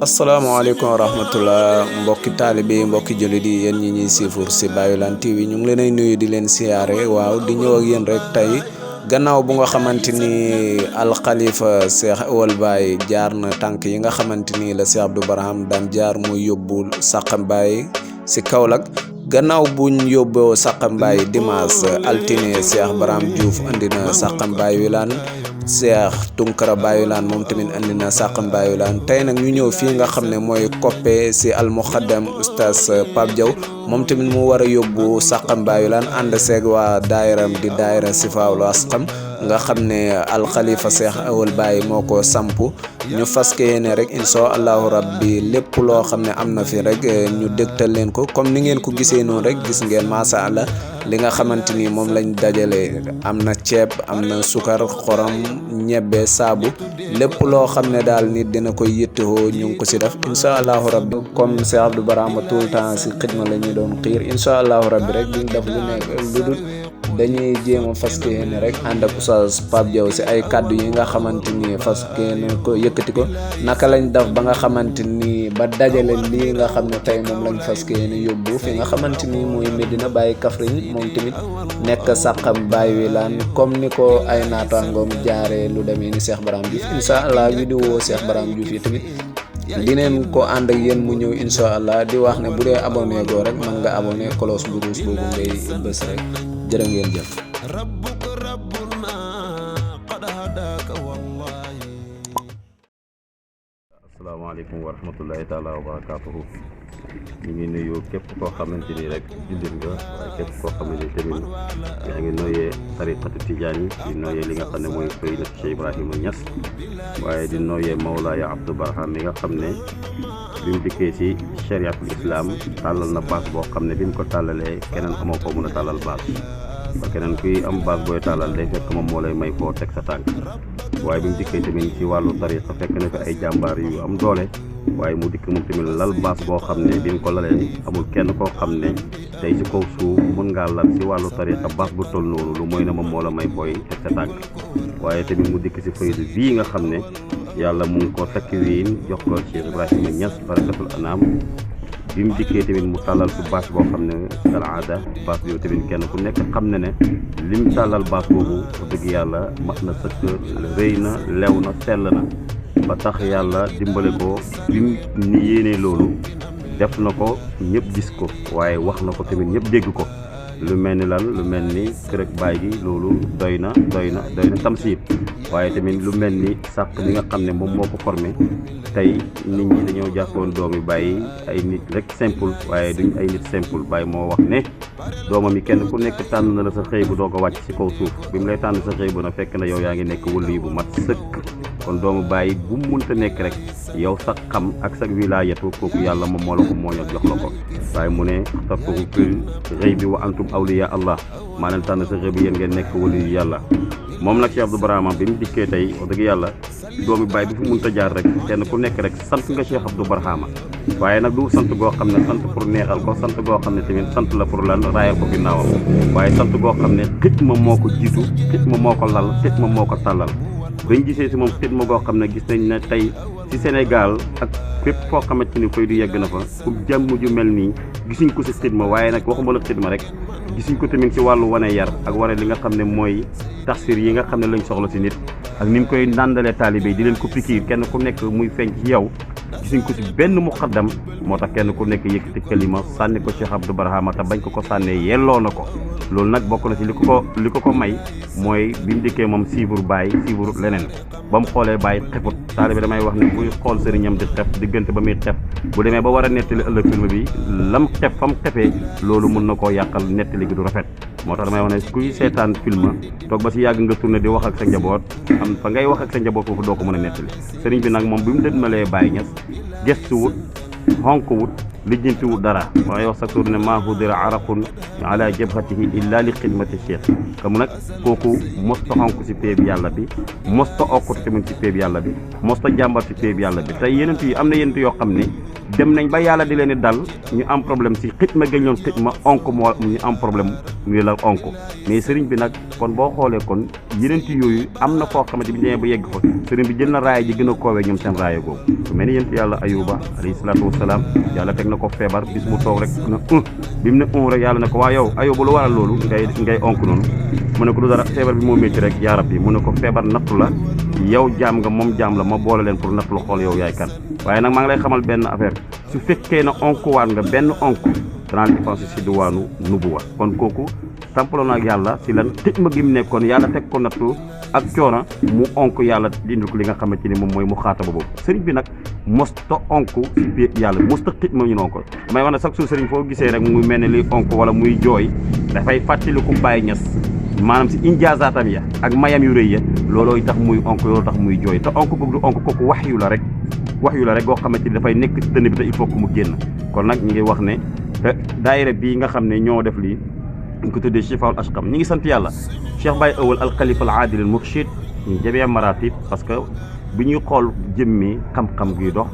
asalaamaaleykum wa rahmatullah mbokki taalibe mbokki jullit yi yéen ñi ñuy siifur si Bayoulane TV ñu ngi leen ay nuyu di leen siyaare waaw di ñëw ak yéen rek tey gannaaw bu nga xamante ni alxalifa Cheikh Ewel Baye jaar na tànk yi nga xamante ni la Cheikh Abdou Barham daan jaar muy yóbbu Saxam Baye si Kaolack gannaaw buñ yóbboo Saxam Baye dimanche altine Cheikh Barham Diouf andi na Saxam Bayoulane Cheikh Tunkara Bayoulane moom tamit andi na Saxam Bayoulane tey nag ñu ñëw fii nga xam ne mooy Koppe si almuxaddam oustaz Pape Diaw moom tamit mu war a yóbbu Saxam Bayoulane ànd seeg waa daayiram di daayira Sifaawul Asqam nga xam ne alxalifa Cheikh Ewel Baye moo ko samp ñu faske yéene rek incha allahu rabbi lépp loo xam ne am na fi rek ñu dégtal leen ko comme ni ngeen ko gisee noonu rek gis ngeen macha allah li nga xamante ni moom lañ dajale am na ceeb am na sukar xorom ñebbe saabu lépp loo xam ne daal nit dina koy yittewoo ñu ngi ko si def incha allahu rabbi comme Cheikh Abdou Barham tout le temps si xidma la ñu doon xiir incha allahu rabbi rek duñ def lu nekk lu dul dañuy jéem a faske yéene rek ànd ak oustaz Pape Diaw si ay kàddu yi nga xamante ni faske yéene ko yëkkati ko naka lañ def ba nga xamante ni ba dajale lii nga xam ne tey moom lañ faske yéene yóbbu fi nga xamante ni mooy Medina Baye Kaffrine moom tamit nekk Saxam Bayoulane comme ni ko ay naataangoom jaaree lu demee ni Cheikh Barham Diouf incha allah vidéo Cheikh Barham Diouf yi tamit dineen ko ànd ak yéen mu ñëw incha allah di wax ne bu dee abonné goo rek mën nga abonné cloche bu rouge boobu ngay bës rek jërë ngeen jëf. asalaamaaleykum wa rahmatullahi taala wa barakaatuhu ñu ngi nuyu képp koo xamante ni rek jullit nga waaye képp koo xam ne tamit yaa ngi nooyee tariqatu tijaan yi di nooyee li nga xam ne mooy faydatu Cheikh Ibrahima Niass waaye di nooyee Mawlaaya Abdou Barham mi nga xam ne bi mu dikkee si chariatul islam tàllal na baas boo xam ne bi mu ko tàllalee keneen amoo ko mën a tàllal baas ba keneen kuy am baas booy tàllal day fekk moom moo lay may foo teg sa tànk waaye bi mu dikkee tamit ci wàllu tariqa fekk na fi ay jàmbaar yu am doole waaye mu dikk moom tamit lal baas boo xam ne bi mu ko lalee amul kenn koo xam ne tey si kaw suuf mën ngaa lal si wàllu tariqa baas bu toll noonu lu mooy ne moom moo la may fooy teg sa tànk waaye tamit mu dikk si faydu bii nga xam ne yàlla mu ngi ko takki wiin jox ko Cheikh Ibrahima Niass barakatul anam bi mu dikkee tamit mu tàllal fi baas boo xam ne al aada baas bi tamit kenn ku nekk xam ne ne lim tàllal baas boobu wax dëgg yàlla mat na sëkk rëy na lew na sell na ba tax yàlla dimbale ko bi mu ni yéenee loolu def na ko ñëpp gis ko waaye wax na ko tamit ñëpp dégg ko lu mel ni lan lu mel ni kër ak baay gi loolu doy na tamsiir waaye tamit lu mel ni sàq li nga xam ne moom moo ko formé tey nit ñi dañoo jàppoon doomi Baye ay nit rek simple waaye duñ ay nit simple Baye moo wax ne doomam yi kenn ku nekk tànn na la sa xëy bu doog a wàcc si kaw suuf bi mu lay tànn sa xëy bu na fekk na yow yaa ngi nekk wëllu yi bu mat sëkk kon doomu Baye bu mu mënta nekk rek yow sax xam ak sa wilaayatu kooku yàlla moom moo la ko mooñal jox la ko waaye mu ne xtartukum fil xëy bi wa antum awliya allah maa leen tànn sa xëy bi yéen ngeen nekk wëllu yu yàlla moom nag Cheikh Abdou Barham bi mu dikkee tey wax dëgg yàlla doomi Baye bi fi mënta jaar rek kenn ku nekk rek sant nga Cheikh Abdou Barham waaye nag du sant goo xam ne sant pour neexal ko sant goo xam ne tamit sant la pour lan raayal ko ginnaawam waaye sant goo xam ne xitma moo ko jiitu xitma moo ko lal xitma moo ko tàllal bañ gisee si moom xitma goo xam ne gis nañ ne tey si Sénégal ak fépp foo xamante ni fay du yegg na fa pour jàmm ju mel nii gisuñ ko si xidma waaye nag waxuma la xidma rek gisuñ ko tamit si wàllu wane yar ak wane li nga xam ne mooy taxsir yi nga xam ne lañ soxla si nit ak ni mu koy nàndalee taalibe yi di leen ko pikiir kenn ku nekk muy feeñ ci yow gisuñ ko si benn muqaddam moo tax kenn ku nekk yëkkati kalima sànni ko Cheikh Abdou Barham te bañ ko sànnee yelloo na ko loolu nag bokk na si li ko may mooy bi mu dikkee moom siibur Baye siibur leneen ba mu xoolee Baye xefut taalibe damay wax ne buy xool sëriñam di xef diggante ba muy xef bu demee ba war a nettali ëllëg film bi lam xef fa mu xefee loolu mun na koo yàqal nettali gi du rafet moo tax damay wax ne kuy seetaan film toog ba si yàgg nga tourné di wax ak sa njaboot am fa ngay wax ak sa njaboot foofu doo ko mën a nettali sëriñ bi nag moom bi mu dëdmalee Baye Niass gestu wut xonk wut lijjanti wut dara waaye wax sa tur ne maa hudira araqun ala jabhatihi illa li xidmati cheikh comme nag kooku mosta xonk si péeb yàlla bi mosta okkut tamit si péeb yàlla bi mosta jàmbat si péeb yàlla bi tey yenent yi am na yenent yoo xam ne dem nañ ba yàlla di leen di dal ñu am problème si xitma gañ ñoon xitma onk moo ñu am problème ñu la onk mais sëriñ bi nag kon boo xoolee kon yeneen yooyu am na foo xamante bi ñu demee ba yegg fa sëriñ bi jël na raaya ji gën a koowee ñoom seen raaya googu su mel ni yéen yàlla ayuba alayhi salaatu wasalaam yàlla teg na ko feebar bis mu toog rek na bi mu ne rek yàlla ne ko waa yow ayuba lu waral loolu ngay onk noonu mu ne ko du dara feebar bi moo métti rek yaa rabbi mu ne ko feebar nattu la yow jaam nga moom jaam la ma boole leen pour nattu la xool yow yaay kan waaye nag maa ngi lay xamal benn affaire su fekkee na onk waat nga benn onk danaa la dépensé si diwaanu nubuwa kon kooku tampaloon ak yàlla si lan tëj ma gi mu nekkoon yàlla teg ko nattu ak coono mu onk yàlla dindil ko li nga xamante ni moom mooy mu xaataba boobu sëriñ bi nag mosta onk si biir yàlla mosta tëj ma ñu noonu ko damay wax ne chaque jour sëriñ foo gisee rek muy mel ne li onk wala muy jooy dafay fàttaliku Baay Ñas maanaam si injaazaatam ya ak mayam yu rëy ya loolooy tax muy onk looloo tax muy jooy te onk googu du onk kooku wax yu la rek goo xamante ni dafay nekk si dënn bi te il faut que mu génn kon nag ñu ngi wax ne daayira bii nga xam ne ñoo def lii ñu ko tuddee Chifaul Ashqam ñi ngi sant yàlla Cheikh Baye Awal al Khalifa al Adil al Murshid ñu jabee maratib parce que bi ñuy xool jëmmi xam-xam guy dox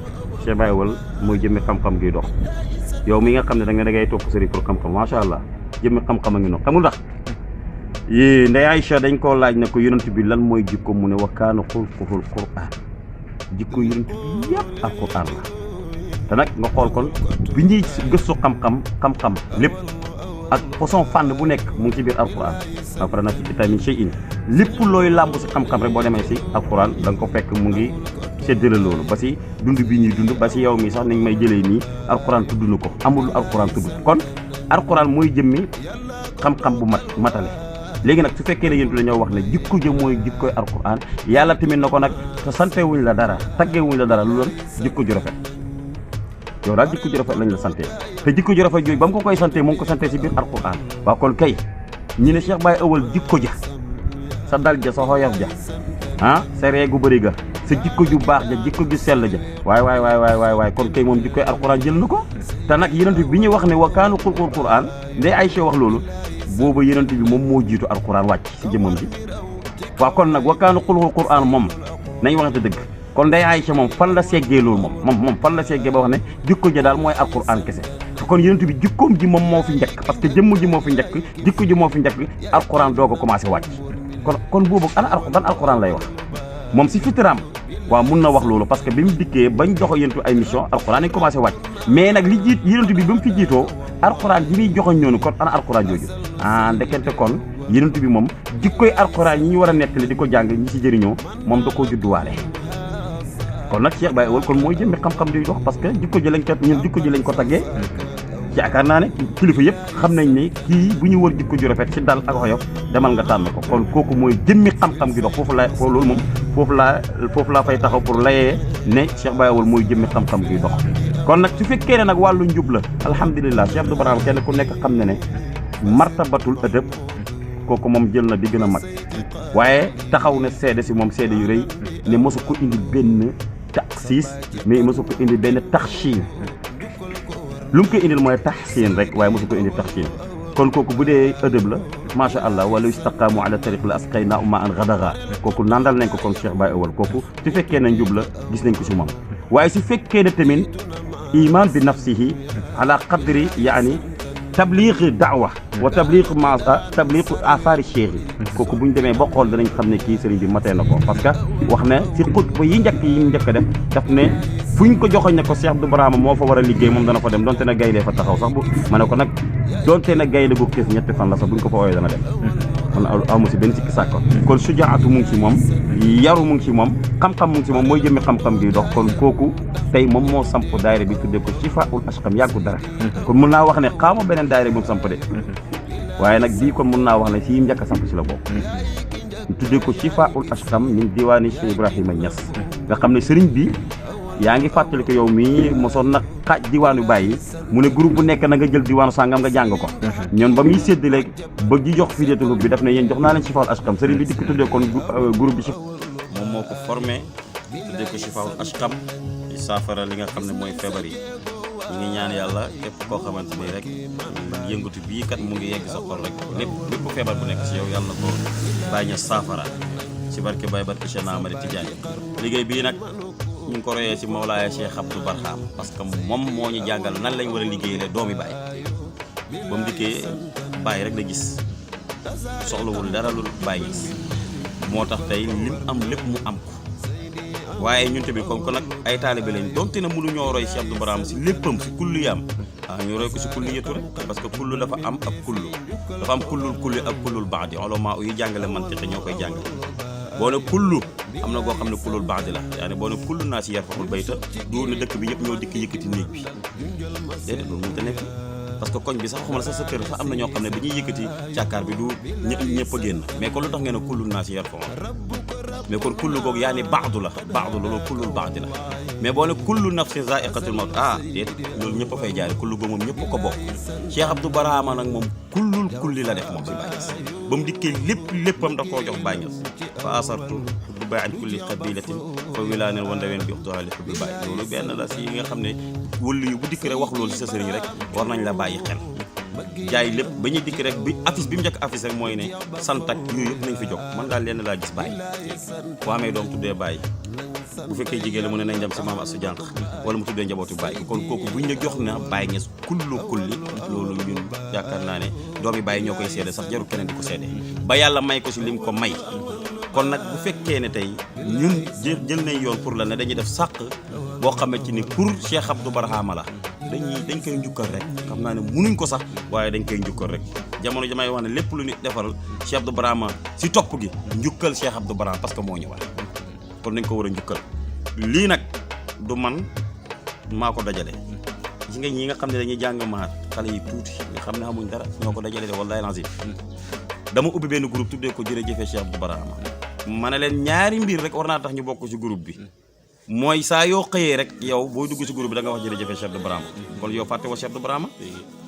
Cheikh Baye Awal mooy jëmmi xam-xam guy dox yow mi nga xam ne da ngay topp sëriñ pour xam-xam macha allah jëmmi xam-xam a ngi noonu xamul ndax Ndey Aïcha dañ koo laaj ne ko yonent bi lan mooy jikko mu ne wa kaana xulquhul Qur'an jikko yonent bi yëpp ak Qur'an la te nag nga xool kon bi ñuy gëstu xam-xam lépp ak façon fànn bu nekk mu ngi ci biir alquran après nag ci kitaabin shay'in lépp looy làmb si xam-xam rek boo demee si alquran da nga ko fekk mu ngi séddale loolu ba si dund bi ñuy dund ba si yow mi sax nañ may jëlee nii alquran tudd na ko amul alquran tudd kon alquran mooy jëmmi xam-xam bu matale léegi nag su fekkee ne yéen dañoo wax ne jikko ja mooy jikkoy alquran yàlla tamit na ko nag te sante wuñ la dara taggee wuñ la dara lu doon jikko ju rafet yow daal jikko ju rafet lañ la sante te jikko ju rafet jooju ba mu ko koy sante mu ngi ko sante si biir alquran waaw kon kay ñi ne Cheikh Baye Awal jikko ja sa dal ja sa xoyof ja sa reegu bëri ga sa jikko ju baax ja jikko ju sell ja waay kon kay moom jikkoy alquran jël na ko te nag yenent bi ñuy wax ne wa kaanu xulqul quran Ndey Aïcha wax loolu booba yenent bi moom moo jiitu alquran wàcc si jëmmam ji waaw kon nag wa kaanu xulqul quran moom nañ waxante dëgg kon Ndey Aïcha moom fan la seggee loolu moom fan la seggee ba wax ne jikko ja daal mooy alquran kese kon yenent bi jikkoom ji moom moo fi njëkk parce que jëmm ji moo fi njëkk jikko ji moo fi njëkk alquran doo ko commencé wàcc kon boobu ban alquran lay wax moom si fitiraam waaw mun na wax loolu parce que bi mu dikkee bañ jox yenentu ay mission alquran dañ commencé wàcc mais nag li jiit yenentu bi ba mu fi jiitoo alquran ji muy joxoñ ñoonu kon ana alquran jooju ndekente kon yenentu bi moom jikkoy alquran yi ñu war a nettali di ko jàng ñi si jëriñoo moom da koo judduwaale kon nag Cheikh Baye Awal kon mooy jëmmi xam-xam di dox parce que jikko ji lañ ko taggee yaakaar naa ne kilifa yëpp xam nañ ne kii bu ñu wër jikko ju rafet ci dal ak xoyof demal nga tànn ko kon kooku mooy jëmmi xam-xam gi dox foofu laa fay taxaw pour layee ne Cheikh Baye Awal mooy jëmmi xam-xam gi dox kon nag su fekkee ne nag wàllu njub la alhamdulilah Cheikh Abdou Barham kenn ku nekk xam ne ne martabatul ëdëb kooku moom jël na di gën a mag waaye taxaw na seede si moom seede yu rëy ne mosu ko indi benn taxsiis mais mosu ko indi benn taxsiin lu mu koy indil mooy taxsiin rek waaye mosu ko indi taxsiin kon kooku bu dee ëdëb la macha allah wala istaqaamu ala tariq la asqaynaa ma an ghadaga kooku nandal nañ ko kon Cheikh Baye Awal kooku su fekkee ne njub la gis nañ ko si moom waaye su fekkee ne tamit iman bi nafsihi ala qadri yaani tabliq daawa wa tabliq afaari cheikh yi kooku bu ñu demee ba xool danañ xam ne kii sëriñ bi matee na ko parce que wax ne si xutba yi njëkk yi mu njëkk a def daf ne fu ñu ko joxoñ ne ko Cheikh Abdou Barham moo fa war a liggéey moom dana fa dem donte na gaynde fa taxaw sax bu ma ne ko nag donte na gaynde gu kees ñetti fan la sax buñ ko fa ooyee dana dem kon amu si benn sikki sàkko kon sujaatu mu ngi si moom yaru mu ngi si moom xam-xam mu ngi si moom mooy jëmmi xam-xam gi dox kon kooku tey moom moo samp daayira bi tuddee ko Chifaul Ashqam yàggu dara kon mun naa wax ne xaama beneen daayira bi mu samp de waaye nag bii kon mun naa wax ne fii njëkk a samp si la bokk ñu tuddee ko Chifaul Ashqam min diwaani Cheikh Ibrahima Niass nga xam ne sëriñ bi yaa ngi fàttali ko yow mii mosoon na xaaj diwaanu bàyyi mu ne groupe bu nekk na nga jël diwaanu sàngam nga jàng ko ñoon ba muy séddale ba ji jox fideetulu bi daf ne yéen jox naa leen Chifaul Ashqam sëriñ bi dikk tuddee kon groupe bi moom moo ko formé tuddee ko Chifaul Ashqam di saafara li nga xam ne mooy feebar yi ñu ngi ñaan yàlla képp koo xamante ni rek yëngatu bii kat mu ngi yegg sa xol rek lépp feebar bu nekk si yow yàlla na ko bàyyi ña saafara ci barke Baye barke Cheikh Ahmad Tidiane liggéey bii nag ñu ngi ko royee ci Mawlaaya Cheikh Abdou Barham parce que moom moo ñu jàngal nan lañ war a liggéeyee doomi baay ba mu dikkee baay rek la gis soxlawul dara lu baay gis moo tax tey lim am lépp mu am ko waaye ñun tamit comme que nag ay taalibe lañ donte na mënu ñoo roy Cheikh Abdou Barham si léppam si kullu yaam ñu roy ko si kullu yëtu rek parce que kullu dafa am ak kullu dafa am kullul kulli ak kullul baadi ulama yu jàngale mantiq ñoo koy jàngale boo ne kullu am na goo xam ne kullul baadi la yaa ne boo ne kullu naa si yarfaxul bayta doo ne dëkk bi ñëpp ñoo dikk yëkkati néeg bi déedéet loolu mënut a nekk parce que koñ bi sax xamal sax sa kër sax am na ñoo xam ne bi ñuy yëkkati càkkaar bi du ñëpp a génn mais kon lu tax ngeen ne kullu naa si yarfaxul mais kon kullu googu yaa ni baadu la loolu kullul baadi la mais boo ne kullu nafsin zaiqatul mawt déet loolu ñëpp a fay jaari kullu googu moom ñëpp ko bokk Cheikh Abdou Barham nag moom kullul kulli la def moom si Baye Niass ba mu dikkee léppam da koo jox Baye Niass fa asartu du bàyyi an kulli qabilatin fa wilaaneen wandaween bi waxtuwaa li xubbi Baye loolu benn la si nga xam ne wëllu yu bu dikk rek wax loolu si sa sëriñ rek war nañ la bàyyi xel jaay lépp ba ñuy dikk rek bi affiche bi mu njëkk affiche rek mooy ne sant ak yooyu yëpp nañ fi jóg man daal lenn laa gis Baye boo amee doom tuddee Baye bu fekkee jigéen la mu ne nañ dem si maam Asu Jànq wala mu tuddee njabootu Baye kon kooku buñ la jox na Baye Niass kullu kulli loolu ñun yaakaar naa ne doomi Baye ñoo koy seede sax jarul keneen di ko seede ba yàlla may ko si lim ko may kon nag bu fekkee ne tey ñun jël nañ yoon pour la ne dañuy def sàq boo xamante ni pour Cheikh Abdou Barham la dañ koy njukkal rek xam naa ne munuñ ko sax waaye dañ koy njukkal rek jamono jamay wax ne lépp lu nit defaral Cheikh Abdou Barham si topp gi njukkal Cheikh Abdou Barham parce que moo ñëwaat kon nañ ko war a njukkal lii nag du man maa ko dajale gis nga ñi nga xam ne dañuy jàng maat xale yi tuuti nga xam ne xamuñ dara ñoo ko dajale de wallahi lazim dama ubbi benn groupe tuddee ko jërëjëfe Cheikh Abdou Barham ma ne leen ñaari mbir rek war naa tax ñu bokk ci groupe bi mooy saa yoo xëyee rek yow booy dugg ci groupe bi da nga wax jërëjëfe Cheikh Abdou Barham kon yow fàtte wa Cheikh Abdou Barham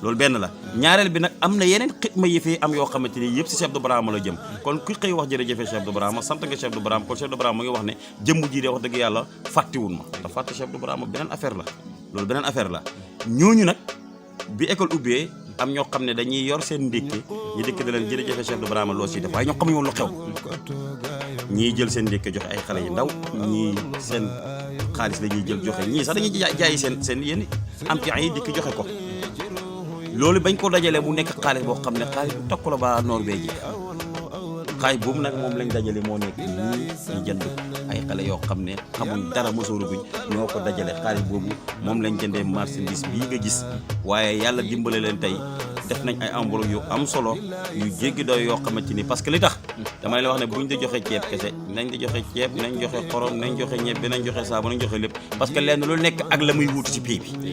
loolu benn la ñaareel bi nag am na yeneen xitma yi fi am yoo xamante ni yëpp si Cheikh Abdou Barham la jëm kon ku xëy wax jërëjëfe Cheikh Abdou Barham sant nga Cheikh Abdou Barham kon Cheikh Abdou Barham mu ngi wax ne jëmm ji de wax dëgg yàlla fàttiwul ma te fàtte Cheikh Abdou Barham beneen affaire la loolu beneen affaire la ñooñu nag bi école ubbee am ñoo xam ne dañuy yor seen ndékki ñu dëkk da leen jërëjëfe Cheikh Abdou Barham loo siy def waaye ñoo xamuñu woon lu xew ñii jël seen ndékki joxe ay xale yu ndaw ñii seen xaalis dañuy jël joxe ñii sax dañuy jaayi seen yéen am ci ay dikk joxe ko loolu bañ ko dajalee mu nekk xaalis boo xam ne xaalis bu takku la ba noor bee ji xaalis boobu nag moom lañ dajale moo nekk nii ñu jënd ay xale yoo xam ne xamuñ dara mosooru guñ ñoo ko dajale xaalis boobu moom lañ jëndee marchandise bii nga gis waaye yàlla dimbale leen tey def nañ ay enveloppe yu am solo yu jéggi doy yoo xamante ni parce que li tax dama lay wax ne buñ da joxe ceeb kese nañ da joxe ceeb nañ joxe xorom nañ joxe ñebbe nañ joxe saabu nañ joxe lépp parce que lenn lu nekk ak la muy wuti ci pays bi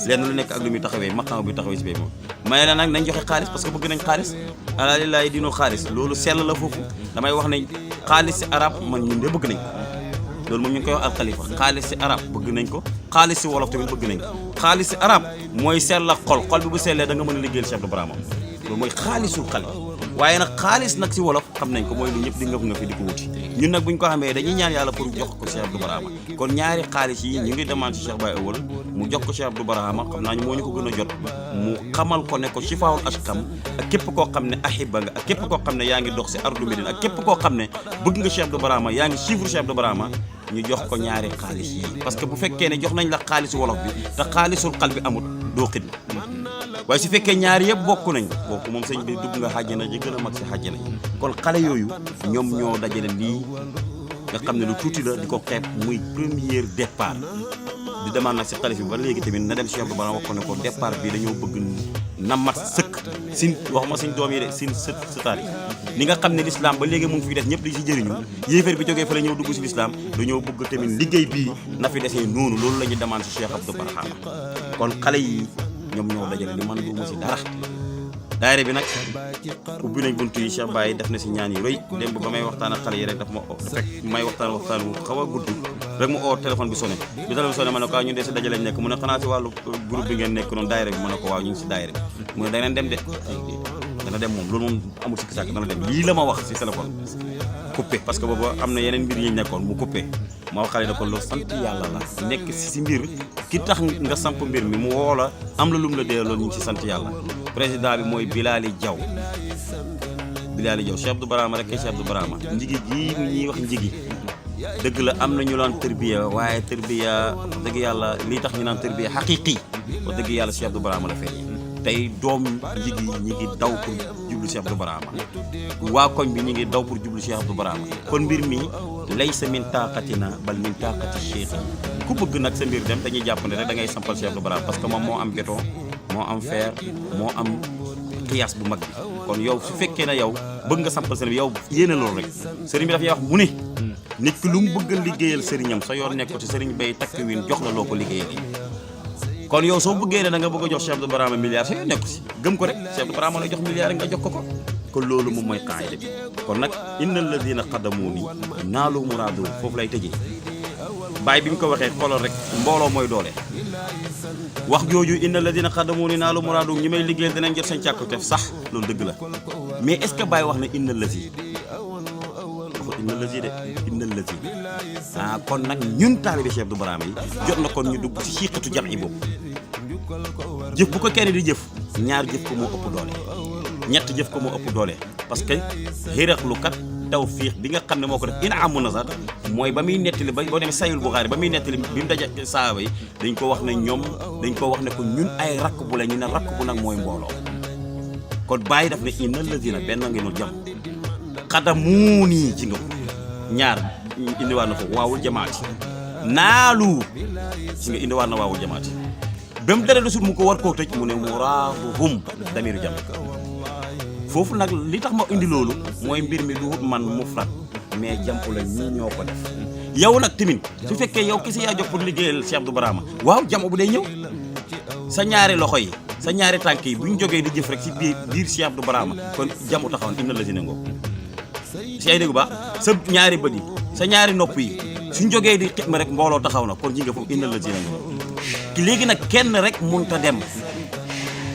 lenn lu nekk ak lu muy taxawee maqaam bi taxawee ci pays moom may la nag nañ joxe xaalis parce que bëgg nañ xaalis ala lillahi diinul xaalis loolu sell la foofu damay wax ne xaalis si arab man ñun de bëgg nañ ko loolu moom ñu ngi koy wax alxalifa xaalis si arab bëgg nañ ko xaalis si wolof tamit bëgg nañ ko xaalis si arab mooy sell la xol bi bu sellee da nga mën a liggéeyal Cheikh Abdou Barham loolu mooy xaalisul xal waaye nag xaalis nag si wolof xam nañ ko mooy lu ñëpp di nga fi di ko wuti ñun nag buñ ko xamee dañuy ñaan yàlla pour jox ko Cheikh Abdou Barham kon ñaari xaalis yi ñu ngi demande ci Cheikh Baye Awal mu jox ko Cheikh Abdou Barham xam naa ñu moo ñu ko gën a jot mu xamal ko ne ko Chifaawul Ashkam ak képp koo xam ne ahiba nga ak képp koo xam ne yaa ngi dox si ardu Médine ak képp koo xam ne bëgg nga Cheikh Abdou Barham yaa ngi suivre Cheikh Abdou Barham ñu jox ko ñaari xaalis yi parce que bu fekkee ne jox nañ la xaalisu wolof bi te xaalisul xal bi amul doo xidma waaye su fekkee ñaari yëpp bokk nañ kooku moom sëñ bi dugg nga xàjjana ji gën a mag si xàjjana kon xale yooyu ñoom ñoo dajale lii nga xam ne lu tuuti la di ko xeeb muy premier départ di demande nag si xalif bi ba léegi tamit na dem Cheikh Abdou Barham wax ko ne ko départ bi dañoo bëgg na mat sëkk sin waxuma suñ doom yi de sin sëtaat yi ni nga xam ne l'islam ba léegi mu ngi fi des ñëpp di si jëriñu yéefar bi jógee fa la ñëw dugg si l'islam dañoo bëgg tamit liggéey bii na fi desee noonu loolu la ñu demande si Cheikh Abdou Barham kon xale yi ñoom ñoo dajale li man duuma si dara daayira bi nag ubbi nañ buntu yi Cheikh Baye def na si ñaan yi rëy démb ba may waxtaan ak xale yi rek daf ma fekk may waxtaan wu xaw a gudd rek mu oo téléphone bi sonné bi téléphone bi sonné ma ne ko waaw ñun de si dajale lañ nekk mu ne xanaa si wàllu groupe bi ngeen nekk noonu daayira bi ma ne ko waaw ñu ngi si daayira bi mu ne danañ dem de dana dem moom loolu moom amul sikki sàkk dana dem lii la ma wax si téléphone coupé parce que boobu am na yeneen mbir yi ñu nekkoon mu coupé ma wax xale ne kon loolu sant yàlla la nekk si mbir ki tax nga samp mbir mi mu woo la am la lum la dee loolu ñu ngi si sant yàlla président bi mooy Bilali Diaw Cheikh Abdou Barham rek Cheikh Abdou Barham njigi ji ñuy wax njigi dëgg la am na ñu naan tërbiya waaye tërbiya dëgg yàlla lii tax ñu naan tërbiya xaqiqi wax dëgg yàlla Cheikh Abdou Barhama la feeñ tey doom yi ñi ngi daw pour jublu Cheikh Abdou Barhama waa koñ bi ñi ngi daw pour jublu Cheikh Abdou Barhama kon mbir mi laysa min taqatina bal min taqati cheikh ku bëgg nag sa mbir dem dañuy jàpp ne rek da ngay sampal Cheikh Abdou Barhama parce que moom moo am béton moo am fer moo am xiyaas bu mag bi kon yow su fekkee ne yow bëgg nga sampal sëriñ bi yow yéene loolu rek sëriñ bi dafay wax mu ne nit ki lu mu bëgg a liggéeyal sëriñam sa yoon nekk ci sëriñ bay takk win jox la loo ko liggéeyal kon yow soo bëggee ne da nga bëgg a jox Cheikh Abdou Barhama milliard sa yoon nekku si gëm ko rek Cheikh Abdou Barhama lay jox milliard nga jox ko kon loolu moom mooy qaayida bi kon nag inna alladina qadamuuni naalu muraadu foofu lay tëjee baay bi mu ko waxee xoolal rek mbooloo mooy doole wax jooju inna alladina qadamuuni naalu muraadu ñi may liggéeyal dinañ jot seen càkkutef sax loolu dëgg la mais est ce que baay wax na inna allazi inna allazi de inna allazi kon nag ñun taalibe Cheikh Abdou Barhama yi jot na kon ñu dugg ci xiiqatu jam i boobu jëf bu ko kenn di jëf ñaar jëf ko moo ëpp doole ñett jëf ko moo ëpp doole parce que xéraxlu kat tawfiix bi nga xam ne moo ko def ina amu na sax mooy ba muy nettali ba boo demee sayul Buxaari ba muy nettali bi mu daje saaba yi dañ ko wax ne ñoom dañ ko wax ne ko ñun ay rakk bu la ñu ne rakk bu nag mooy mbooloo kon bàyyi daf ne inna lazina benn ngeen nu jam xadamuuni ci nga ko ñaar indiwaat na ko waawul jamaati naalu ci nga indiwaat na waawul jamaati ba mu dara desul mu ko war koo tëj mu ne muraaduhum damiru jam foofu nag li tax ma indi loolu mooy mbir mi du man mufrad mais jàmpu la ñii ñoo ko def yow nag tamit su fekkee yow kese yaa jox pour liggéeyal Cheikh Abdou Barhama waaw jàmm bu day ñëw sa ñaari loxo yi sa ñaari tànk yi bu ñu jógee di jëf rek ci biir Cheikh Abdou Barhama kon jàmmu taxawoon inna la si ne ngoo si ay dégg ba sa ñaari bët yi sa ñaari nopp yi suñ jógee di xitma rek mbooloo taxaw na kon ji nga foofu inna la si ne ngoo ki léegi nag kenn rek munta dem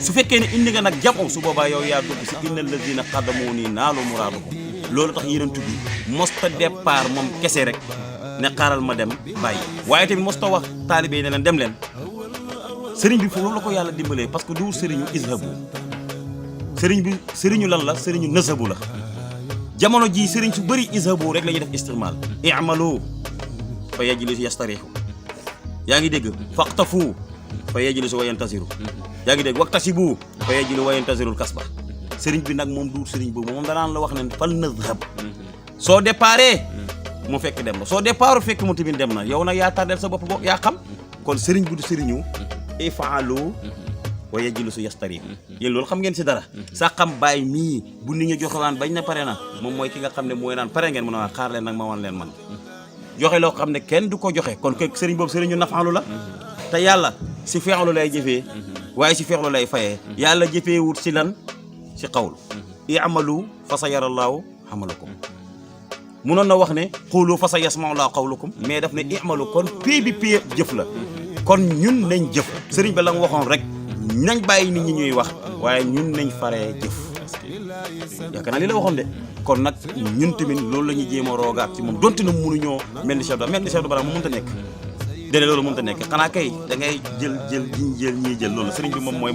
su fekkee ne indi nga nag jamu su boobaa yow yaa dugg si innal lazina qadamuuni naalu muraaduhum loolu tax yéen tudd mosta départ moom kese rek ne xaaral ma dem bàyyi waaye tamit mosta wax taalibe yi ne leen dem leen sëriñ bi foofu la ko yàlla dimbalee parce que du sëriñu izhabu sëriñ bi sëriñu lan la sëriñu nasabu la jamono ji sëriñ su bëri izhabu rek la ñuy def istimaal i'malu fa yajlisu yastarihu yaa ngi dégg faqtafu fa yajlisu wa yantasiru yaa ngi dégg waktasibu fa yajlisu wa yantasirul kasba sëriñ bi nag moom du sëriñ boobu moom danaan la wax ne fal nazhab soo déparé mu fekk dem na soo départ fekk mu tamit dem na yow nag yaa tardel sa bopp yaa xam kon sëriñ bi du sëriñu ifaalu wa yajlisu yastari yéen loolu xam ngeen si dara sa xam bàyyi mii bu nit ñi joxewaan bañ na pare na moom mooy ki nga xam ne mooy naan pare ngeen mën a waa xaar leen nag ma wan leen man joxe loo xam ne kenn du ko joxe kon ko sëriñ boobu sëriñu nafaalu la te yàlla si feexlu lay jëfee waaye si feexlu lay fayee yàlla jëfee wut si lan si xawlu i'malu fa sa yarallaahu amalakum munoon na wax ne xuulu fa sa yasma'u laahu qawlakum mais daf ne i'malu kon pay bi pay jëf la kon ñun nañ jëf sëriñ ba la nga waxoon rek nañ bàyyi nit ñi ñuy wax waaye ñun nañ faree jëf yaakaar naa li la waxoon de kon nag ñun tamit loolu la ñuy jéem a roogaat ci moom donte na mënuñoo mel ni Cheikh Abdou Barhama mu mënta nekk déedéet loolu mënta nekk xanaa kay da ngay jël ñii jël loolu sëriñ bi moom mooy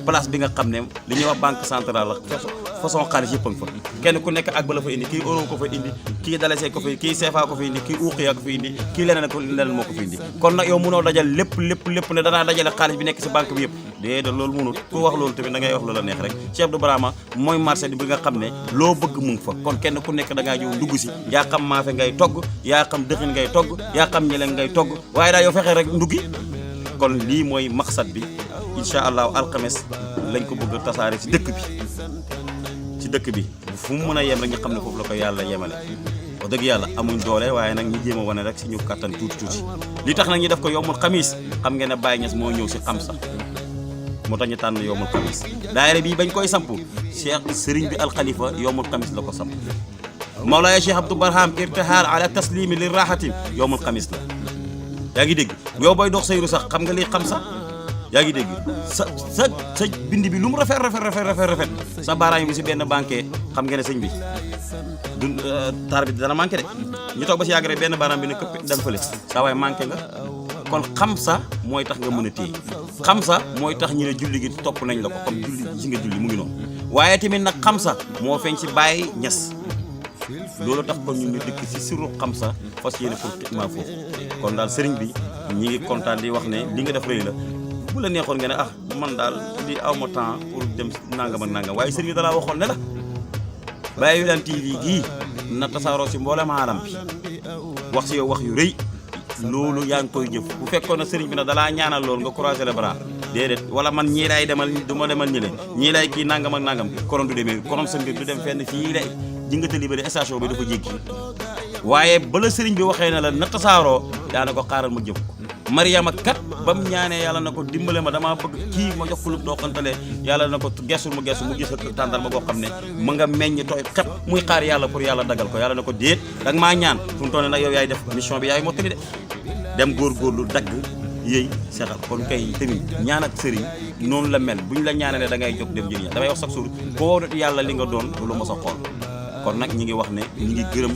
place bi nga xam ne li ñuy wax banque centrale la façon xaalis yëpp a ngi fa kenn ku nekk ak ba la fa indi kii euro ko fa indi kii dalase ko fa kii CFA ko fa indi kii uqiya ko fa indi kii leneen moo ko fa indi kon nag yow mënoo dajal lépp ne danaa dajale xaalis bi nekk si banque bi yëpp déedéet loolu mënut ku wax loolu tamit da ngay wax loola neex rek Cheikh Abdou Barhama mooy marché bi nga xam ne loo bëgg mu ngi fa kon kenn ku nekk da ngaa ñëw dugg si yaa xam maafe ngay togg yaa xam dëxin ngay togg yaa xam ñeleen ngay togg waaye daa yow fexee rek nduggi kon lii mooy maqsad bi incha allahu alxames lañ ko bëgg a tasaare ci dëkk bi fu mu mën a yem rek ñu xam ne foofu la ko yàlla yemale wax dëgg yàlla amuñ doole waaye nag ñu jéem a wane rek si ñu kattan tuuti li tax nag ñu def ko yowmul xamis xam ngeen ne Baye Niass moo ñëw si xam sax moo tax ñu tànn yowmul xamis daayira bi bañ koy samp Cheikh Serigne bi alxalifa yowmul xamis la ko samp Mawlaaya Cheikh Abdou Barham irtihaal ala taslimi li rahatin yowmul xamis la yaa ngi dégg yow booy dox sayru sax xam nga lii xam sax yaa ngi dégg sa bind bi lu mu rafet sa baaraam bi si benn banque xam ngeen ne sëñ bi du taar bi dana manqué de ñu toog ba si yàgg rek benn baaraam bi ne këpp dem fële saa waaye manqué nga kon xam sa mooy tax nga mën a téye xam sa mooy tax ñu ne julli gi topp nañ la ko comme julli si nga julli mu ngi noonu waaye tamit nag xam sa moo feeñ si Baye Niass loolu tax kon ñu ngi dikk si suru xam sa fas yéene pour xidma foofu kon daal sëriñ bi ñi ngi kontaan di wax ne li nga def rëy la bu la neexoon nga ne ah man daal di aw ma temps pour dem nangam ak nangam waaye sëriñ bi dalaa waxoon ne la Baye Wilane TV gii na tasaaroo si mboolem aalam bi wax si yow wax yu rëy loolu yaa ngi koy jëf bu fekkoon na sëriñ bi nag dalaa ñaanal loolu nga croiser les bras déedéet wala man ñii laay demal du ma demal ñi leen ñii laay kii nangam ak nangam konoon du demee konoon sa mbir du dem fenn fii lay jëngatali ba de station bi dafa jéggi waaye bala sëriñ bi waxee ne la na tasaaroo daana ko xaaral ma jëf ko Mariama kat ba mu ñaanee yàlla na ko dimbale ma damaa bëgg kii ma jox ko lu dooxantalee yàlla na ko gesul mu gis tàndal ma boo xam ne mu nga meññ tooy xep muy xaar yàlla pour yàlla dagal ko yàlla na ko déet da nga maa ñaan fu mu toll nag yow yaay def mission bi yaay mottali de dem góorgóorlu dagg yëy seetal kon kay tamit ñaan ak sëriñ noonu la mel bu ñu la ñaanalee da ngay jóg dem jëriñ damay wax chaque jour koo yàlla li nga doon lu ma sa xool kon nag ñi ngi wax ne ñi ngi gërëm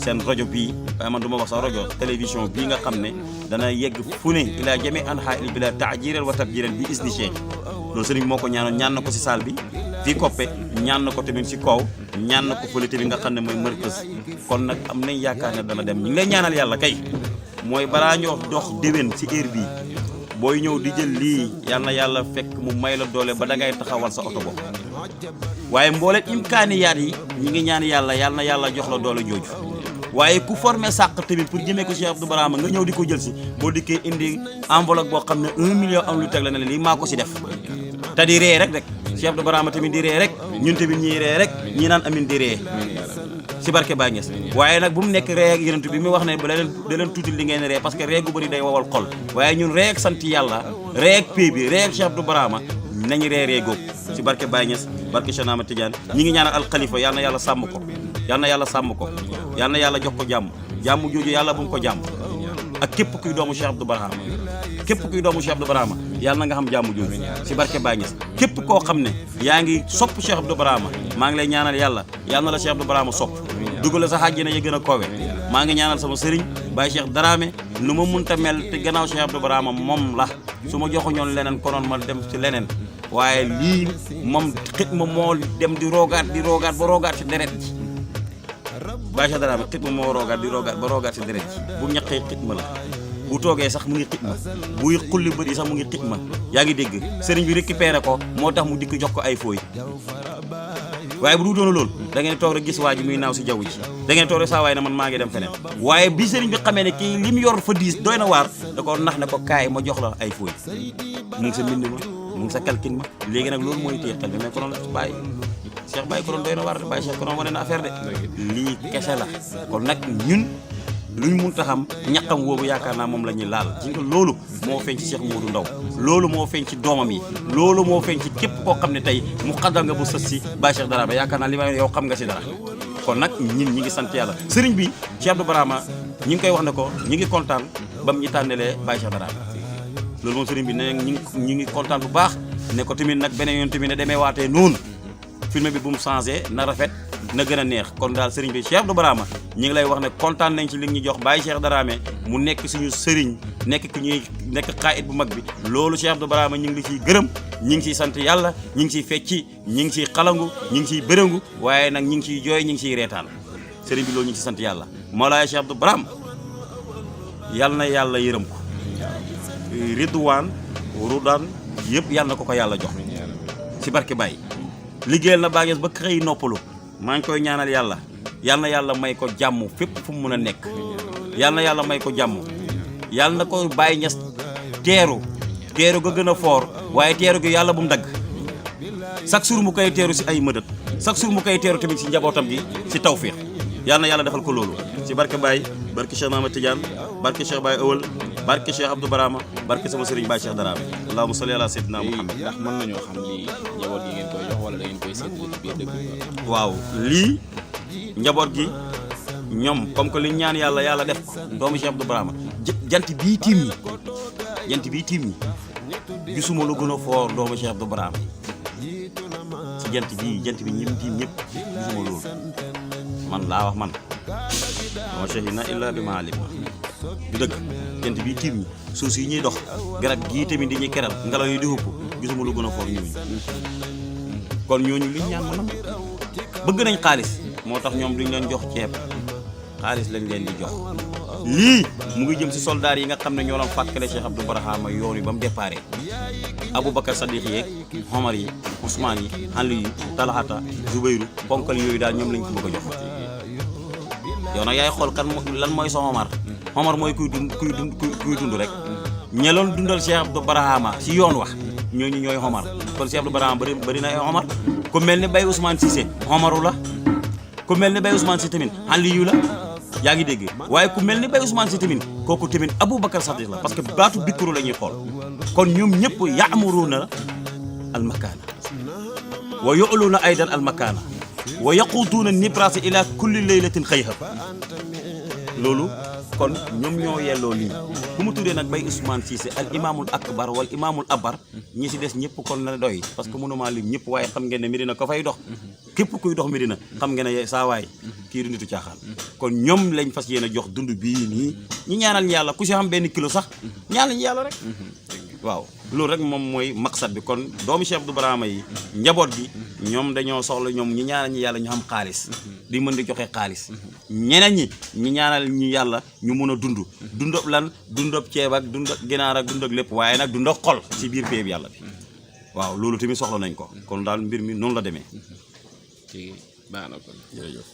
seen rajo bii waaye man du ma wax sax rajo télévision bii nga xam ne dana yegg fu ne ilaa jami anha il bila taajiran wa tabjiran bi isni cheikh loolu sëriñ bi moo ko ñaanoon ñaan na ko si salle bi fii koppe ñaan na ko tamit si kaw ñaan na ko fële tamit nga xam ne mooy mërkës kon nag am nañ yaakaar ne dana dem ñu ngi lay ñaanal yàlla kay mooy balaa ñoo dox déwén si heure bii booy ñëw di jël lii yal na yàlla fekk mu may la doole ba da ngay taxawal sa oto bopp waaye mbooleem imkaaniyaat yi ñi ngi ñaan yàlla yal na yàlla jox la doole jooju waaye ku formé sàq tamit pour jëmee ko Cheikh Abdou Barhama nga ñëw di ko jël si boo dikkee indi enveloppe boo xam ne 1 million am lu teg la ne lii maa ko si def te di ree rek Cheikh Abdou Barhama tamit di ree rek ñun tamit ñiy ree rek ñi naan amin di ree si barke Baye Niass waaye nag bu mu nekk ree ak yonent bi mu wax ne ba da leen tuuti li ngeen ree parce que ree gu bëri day wawal xol waaye ñun ree ak sant yàlla ree ak pay bi ree ak Cheikh Abdou Barhama nañu ree góob si barke Baye Niass barke Cheikh Ahmad Tidiane ñi ngi ñaanal al Khalifa yal na yàlla sàmm ko yal na yàlla sàmm ko yal na yàlla jox ko jàmm jàmm jooju yàlla bu mu ko jàmm ak képp kuy doomu Cheikh Abdou Barhama képp kuy doomu Cheikh Abdou Barhama yàlla na nga xam jàmm jooju si barke Baye Niass képp koo xam ne yaa ngi sopp Cheikh Abdou Barhama maa ngi lay ñaanal yàlla yal na la Cheikh Abdou Barhama sopp dugale sa xàjjana ya gën a koowe maa ngi ñaanal sama sëriñ Baye Cheikh Dramé nu ma munta mel te gannaaw Cheikh Abdou Barhama moom la su ma joxoñoon leneen konoon ma dem ci leneen waaye lii moom xit ma moo dem di roogaat ba roogaat ci deret ji Baye Cheikh Dramé xit ma moo roogaat ba roogaat ci deret ji bu ñaqee xit ma la bu toogee sax mu ngi xit ma buy xulli bëri sax mu ngi xit ma yaa ngi dégg sëriñ bi récupéré ko moo tax mu dikk jox ko ay fooy waaye bu du doon loolu da ngeen toog rek gis waa ji muy naaw si jaww ji da ngeen toog rek saa waay ne man maa ngi dem feneen waaye bi sëriñ bi xamee ne kii li mu yor fa diis doy na waar da ko nax ne ko kaay ma jox la ay fooy mu ngi sa mbind ma mu ngi sa calcul ma léegi nag loolu mooy téye xel bi mais konoon la bàyyi Cheikh Baye konoon doy na waar de Baye Cheikh konoon wane na affaire de lii kese la kon nag ñun luñ mun ta xam ñaqam woobu yaakaar naa moom la ñuy laal ci nga loolu moo feeñ ci Cheikh Modou Ndaw loolu moo feeñ ci doomam yi loolu moo feeñ ci képp koo xam ne tey mu xaddal nga bu sës si Baye Cheikh Dramé yaakaar naa li ma yow xam nga si dara kon nag ñun ñi ngi sant yàlla sëriñ bi Cheikh Abdou Barhama ñi ngi koy wax ne ko ñi ngi kontaan ba mu ñu tànnelee Baye Cheikh Dramé loolu moom sëriñ bi ne ñi ngi kontaan bu baax ne ko tamit nag beneen yoon tamit ne demee waatee noonu film bi bu mu changé na rafet na gën a neex kon daal sëriñ bi Cheikh Abdou Barhama ñi ngi lay wax ne kontaan nañ ci li ñu jox Baye Cheikh Dramé mu nekk suñu sëriñ nekk xaayit bu mag bi loolu Cheikh Abdou Barhama ñu ngi li ciy gërëm ñi ngi ciy sant yàlla ñi ngi ciy fecci ñi ngi ciy xalangu ñi ngi ciy bërëngu waaye nag ñi ngi ciy jooy ñi ngi ciy reetaan sëriñ bi loolu ñu ngi ciy sant yàlla Mawlaaya Cheikh Abdou Barhama yàlla na yàlla yërëm ko ridwaan rudan yëpp yàlla na ko yàlla jox ci barke Baye liggéeyal na Baye Niass ba xëy noppalu maa ngi koy ñaanal yàlla yal na yàlla may ko jàmm fépp fu mu mën a nekk yal na yàlla may ko jàmm yal na ko Baye Niass teeru ga gën a foor waaye teeru gi yàlla bu mu dagg chaque jour mu koy teeru si ay mëdët chaque jour mu koy teeru tamit si njabootam gi si tawfiix yal na yàlla defal ko loolu si barke Baye barke Cheikh Ahmad Tidiane barke Cheikh Baye Awal barke Cheikh Abdou Barhama barke sama sëriñ Baye Cheikh Dramé allahumma salli ala sayyidina Muhammad ndax mën nañoo xam lii njaboot gi ngeen koy jox wala da ngeen koy séddale ci biir dëkk bi waaw lii njaboot gi ñoom comme que li ñaan yàlla def ko doomu Cheikh Abdou Barhama jant bii tiim ñi gisuma lu gën a foor doomu Cheikh Abdou Barhama ci jant bi ñim tiim ñëpp gisuma loolu man laa wax man wa shahidna illa bi ma alim du dëgg jant bii tiim ñi suuf si ñuy dox garab gii tamit di ñuy keral ngelaw yi di xupp gisuma lu gën a foor ñooñu kon ñooñu liñ ñaan ma nam bëgg nañ xaalis moo tax ñoom duñ leen jox ceeb xaalis lañ leen di jox lii mu ngi jëm si soldats yi nga xam ne ñoo doon fàttale Cheikh Abdou Barhama yoon wi ba mu déparé Aboubacar Sadiq yeeg Omar yi Ousmane yi Ali yi Talhata Zubairu ponkal yooyu daal ñoom lañ ko bëgg a jox yow nag yaay xool kan lan mooy sa Omar mooy kuy dund rek ñeloon dundal Cheikh Abdou Barhama si yoon wax ñooñu ñooy Omar kon Cheikh Abdou Barhama bëri na ay Omar ku mel ni Baye Ousmane Cissé Omaru la ku mel ni Baye Ousmane Cissé tamit Aliyu la yaa ngi dégg waaye ku mel ni Baye Ousmane Cissé tamit kooku tamit Aboubacar Sadiq la parce que baatu bikru la ñuy xool kon ñoom ñëpp ya'muruna al makana wa yu'luna aydan al makana wa yaqutuuna nibrasa ila kulli laylatin xëyha loolu kon ñoom ñoo yelloo lii bu mu tuddee nag Baye Ousmane Cissé al imaamul akbar wal imaamul abar ñi si des ñëpp kon na doy parce que mënuma lim ñëpp waaye xam ngeen ne Medina ko fay dox képp kuy dox Medina xam ngeen ne saa waay kii du nitu caaxaan kon ñoom lañ fas yéene jox dund bii nii ñi ñaanal ñu yàlla ku si xam benn kilo sax ñaanal ñu yàlla rek waaw loolu rek moom mooy maqsad bi kon doomu Cheikh Abdou Barhama yi njaboot gi ñoom dañoo soxla ñoom ñi ñaanal ñi yàlla ñu xam xaalis di mën di joxe xaalis ñeneen ñi ñaanal ñi yàlla ñu mun a dundab lan dundab ceeb ak dundab ginaar ak dundab lépp waaye nag dundab xol si biir péeb yàlla bi waaw loolu tamit soxla nañ ko kon daal mbir mi noonu la demee ci baax na kon jërëjëf